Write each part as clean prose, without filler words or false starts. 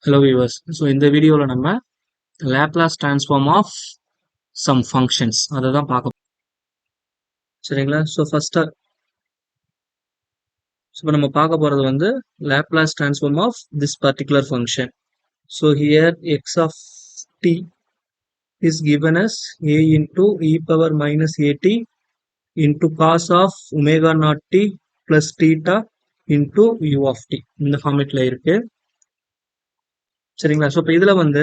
Hello viewers. So இந்த வீடியோல நம்ம Laplace transform of some functions அததான் பார்க்க சரிங்களா. ஸோ இப்போ நம்ம பார்க்க போறது வந்து Laplace transform of this particular function. So here x of t is given as a into e power minus at into cos of omega naught t plus theta into u of t இந்த ஃபார்மேட்ல இருக்கு சரிங்களா. So இப்போ இதுல வந்து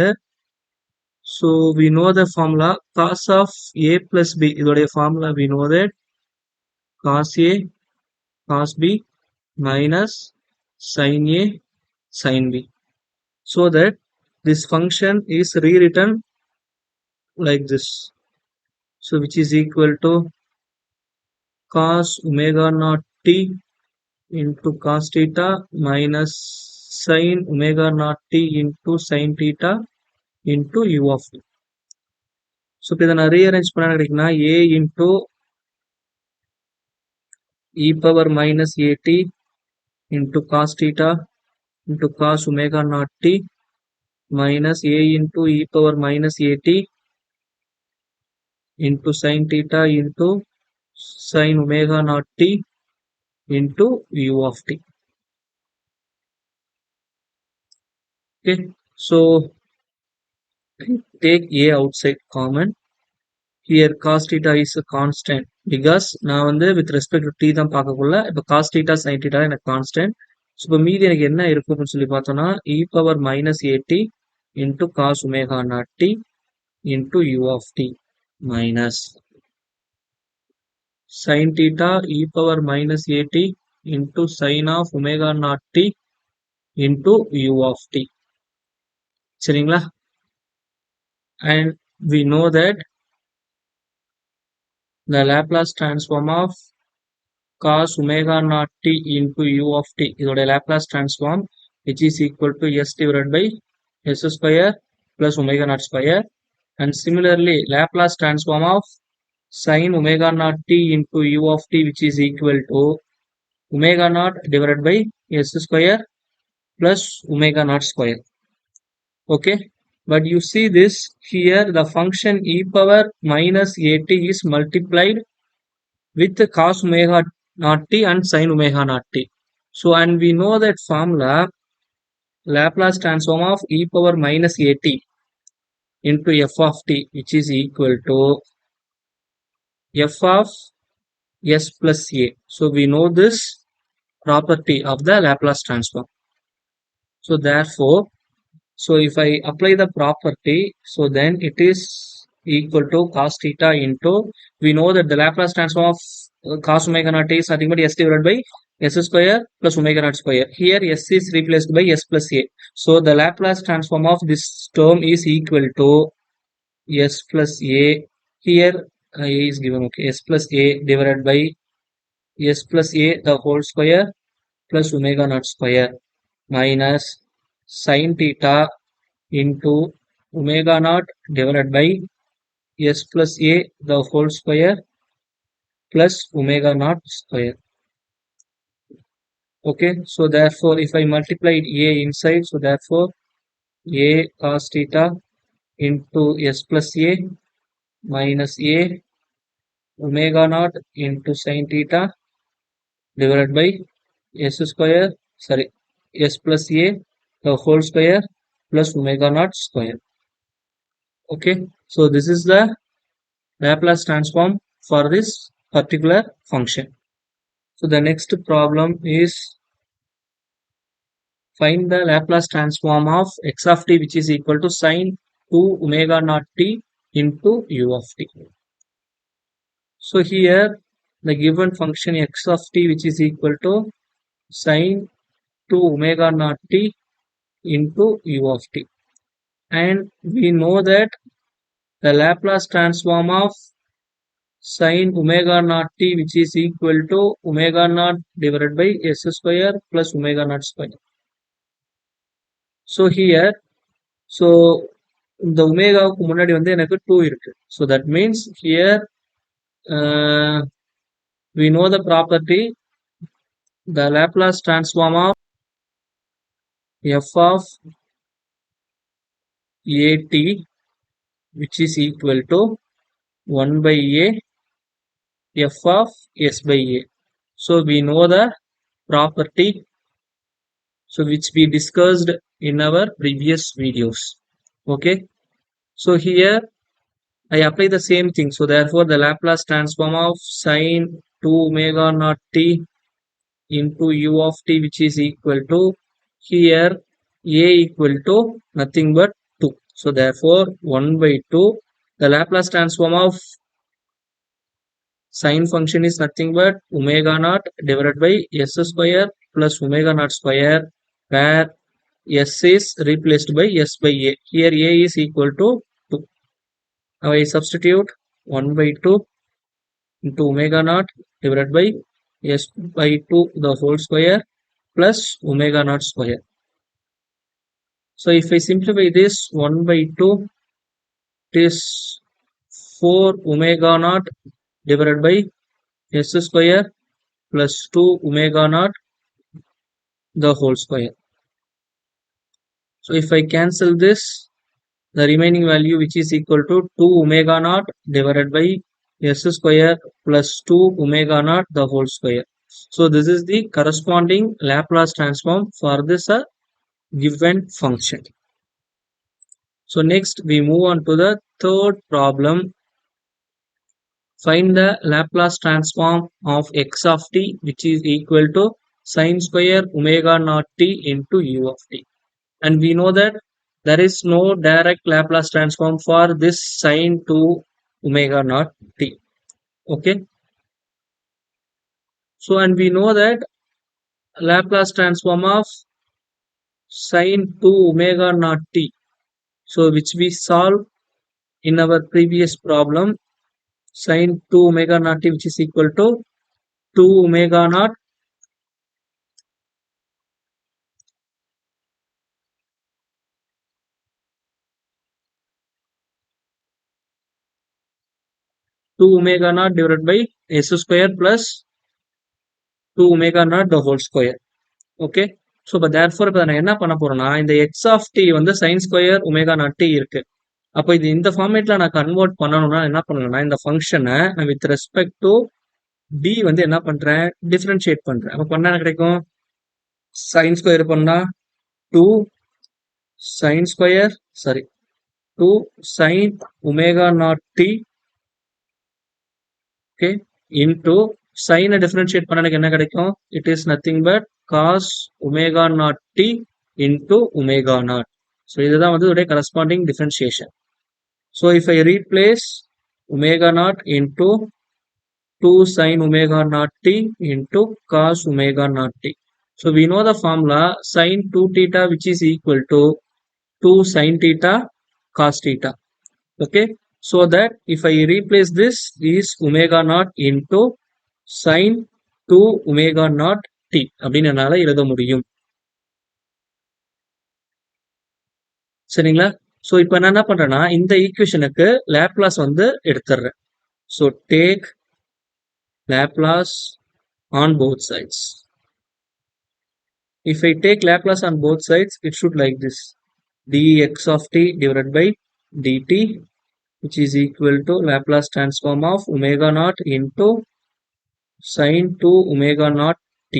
so we know the formula cos of a plus b இதோடைய formula we know that cos a cos b minus sin a sin b, so that this function is rewritten like this, so which is equal to cos omega naught t into cos theta minus sin omega naught t into sin theta into u of t. So இதை நான் rearrange பண்ண கிடைக்குன்னா a into e power minus at into cos theta into cos omega naught t minus a into e power minus at into sin theta into sin omega naught t into u of t. Okay, so take a outside common. Here cos theta is a constant because நான் வந்து with respect to t தான் பார்க்கக்குள்ள இப்போ cos theta sin theta எனக்கு constant. So இப்போ மீதி எனக்கு என்ன இருக்கும்னு சொல்லி பார்த்தோம்னா e power minus at into cos omega naught t into u of t minus sin theta e power minus at into sin of omega naught t into u of t சரிங்களா. And we know that the Laplace transform of cos omega naught t into u of t இதோட Laplace transform which is equal to s divided by s square plus omega naught square. And similarly Laplace transform of sin omega naught t into u of t which is equal to omega naught divided by s square plus omega naught square. Okay, but you see this here the function e power minus at is multiplied with cos omega naught t and sin omega naught t. So and we know that formula Laplace transform of e power minus at into f of t which is equal to f of s plus a. So we know this property of the Laplace transform. So therefore, so if I apply the property, so then it is equal to cos theta into, we know that the Laplace transform of cos omega naught is nothing but s divided by s square plus omega naught square. Here s is replaced by s plus a. So the Laplace transform of this term is equal to s plus a. Here a is given, okay, s plus a divided by s plus a the whole square plus omega naught square minus sin theta into omega naught divided by s plus a the whole square plus omega naught square. Okay, so therefore if I multiply a inside, so therefore a cos theta into s plus a minus a omega naught into sin theta divided by s square, sorry, s plus a the whole square plus omega naught square. Okay, so this is the Laplace transform for this particular function. So the next problem is find the Laplace transform of x of t which is equal to sin 2 omega naught t into u of t. So here the given function x of t which is equal to sin 2 omega naught t into u of t, and we know that the Laplace transform of sin omega naught t which is equal to omega naught divided by s square plus omega naught square. So here, so இந்த ஒமேகாவுக்கு முன்னாடி வந்து எனக்கு 2 இருக்கு. So that means here we know the property the Laplace transform of f of at which is equal to 1 by a f of s by a. So we know the property, so which we discussed in our previous videos. Okay, so here I apply the same thing. So therefore the Laplace transform of sine 2 omega naught t into u of t, which is equal to, here a equal to nothing but 2. So therefore 1 by 2, the Laplace transform of sine function is nothing but omega naught divided by s square plus omega naught square, where s is replaced by s by a. Here a is equal to 2. Now I substitute 1 by 2 into omega naught divided by s by 2 the whole square plus omega naught square. So if I simplify this, 1 by 2, it is 4 omega naught divided by s square plus 2 omega naught the whole square. So if I cancel this, the remaining value, which is equal to 2 omega naught divided by s square plus 2 omega naught the whole square. So this is the corresponding Laplace transform for this given function. So next we move on to the third problem. Find the Laplace transform of x of t, which is equal to sine square omega naught t into u of t. And we know that there is no direct Laplace transform for this sine 2 omega naught t. Okay. So and we know that Laplace transform of sine 2 omega naught t, so which we solved in our previous problem, sine 2 omega naught t, which is equal to 2 omega naught divided by s square plus 2 omega naught the whole square. Okay. So இப்போ therefore இப்போ நான் என்ன பண்ண போறேன்னா, இந்த x of t வந்து sin square omega naught t இருக்கு. அப்போ இது இந்த ஃபார்மேட்ல நான் கன்வெர்ட் பண்ணணும்னா என்ன பண்ணணும்னா, இந்த ஃபங்க்ஷனை நான் வித் ரெஸ்பெக்ட் டு d வந்து என்ன பண்றேன், டிஃபரன்ஷியேட் பண்றேன். அப்போ பண்ணா என்ன கிடைக்கும், sin ஸ்கொயர் பண்ணா 2 sin square 2 sin omega naught t, okay, into sin differentiate பண்ணா எனக்கு என்ன கிடைக்கும், it is nothing but cos omega naught t into omega naught. So இதுதான் வந்து இதோட corresponding differentiation. So if I replace omega naught into 2 sin omega naught t into cos omega naught t. So we know the formula sin 2 theta, which is equal to 2 sin theta cos theta. Okay. So that if I replace this is omega naught into sin 2 omega naught t அப்படின்னு என்னால எழுத முடியும். சரிங்களா? So இப்போ நான் என்ன பண்றேன்னா, இந்த ஈக்குவேஷனுக்கு லேப்லாஸ் வந்து எடுத்துறேன். So take Laplace on both sides. If I take Laplace on both sides, it should like this: dx of t divided by dt, which is equal to Laplace transform of omega naught into sin 2 omega naught t.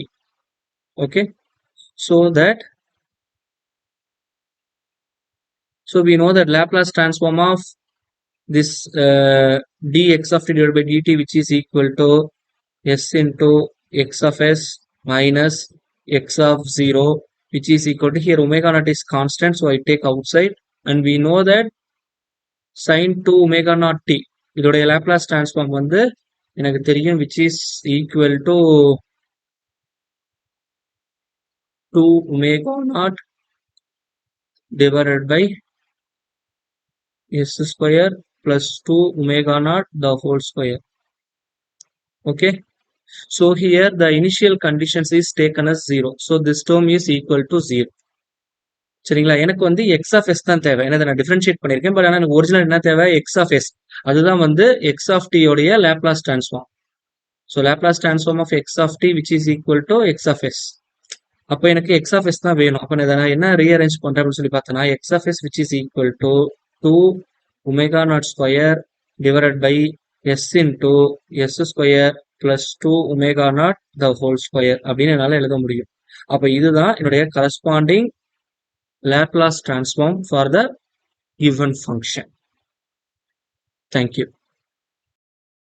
Okay, so we know that Laplace transform of this dx of t divided by dt, which is equal to s into x of s minus x of 0, which is equal to, here omega naught is constant, so I take outside, and we know that sin 2 omega naught t இதோட Laplace transform வந்து எனக்கு தெரியும், which is equal to 2 omega naught divided by s square plus 2 omega naught the whole square. Okay. So here the initial conditions is taken as 0. So this term is equal to 0. சரிங்களா? எனக்கு வந்து x of s தான் தேவை. ஏன்னா நான் differentiate பண்ணியிருக்கேன். But ஆனால் எனக்கு ஒரிஜினல் என்ன தேவை, x of s. அதுதான் வந்து x of t உடைய Laplace transform. So Laplace transform of x of t which is equal to x of s. அப்ப எனக்கு x of s தான் வேணும். அப்ப நான் என்ன ரீஅரேஞ்ச் பண்றேன் அப்படின்னு சொல்லி பார்த்தேன்னா, x of s which is equal to 2 omega naught square divided by s into s square plus 2 omega naught the whole square அப்படின்னு என்னால எழுத முடியும். அப்ப இதுதான் என்னுடைய corresponding Laplace transform for the given function. Thank you.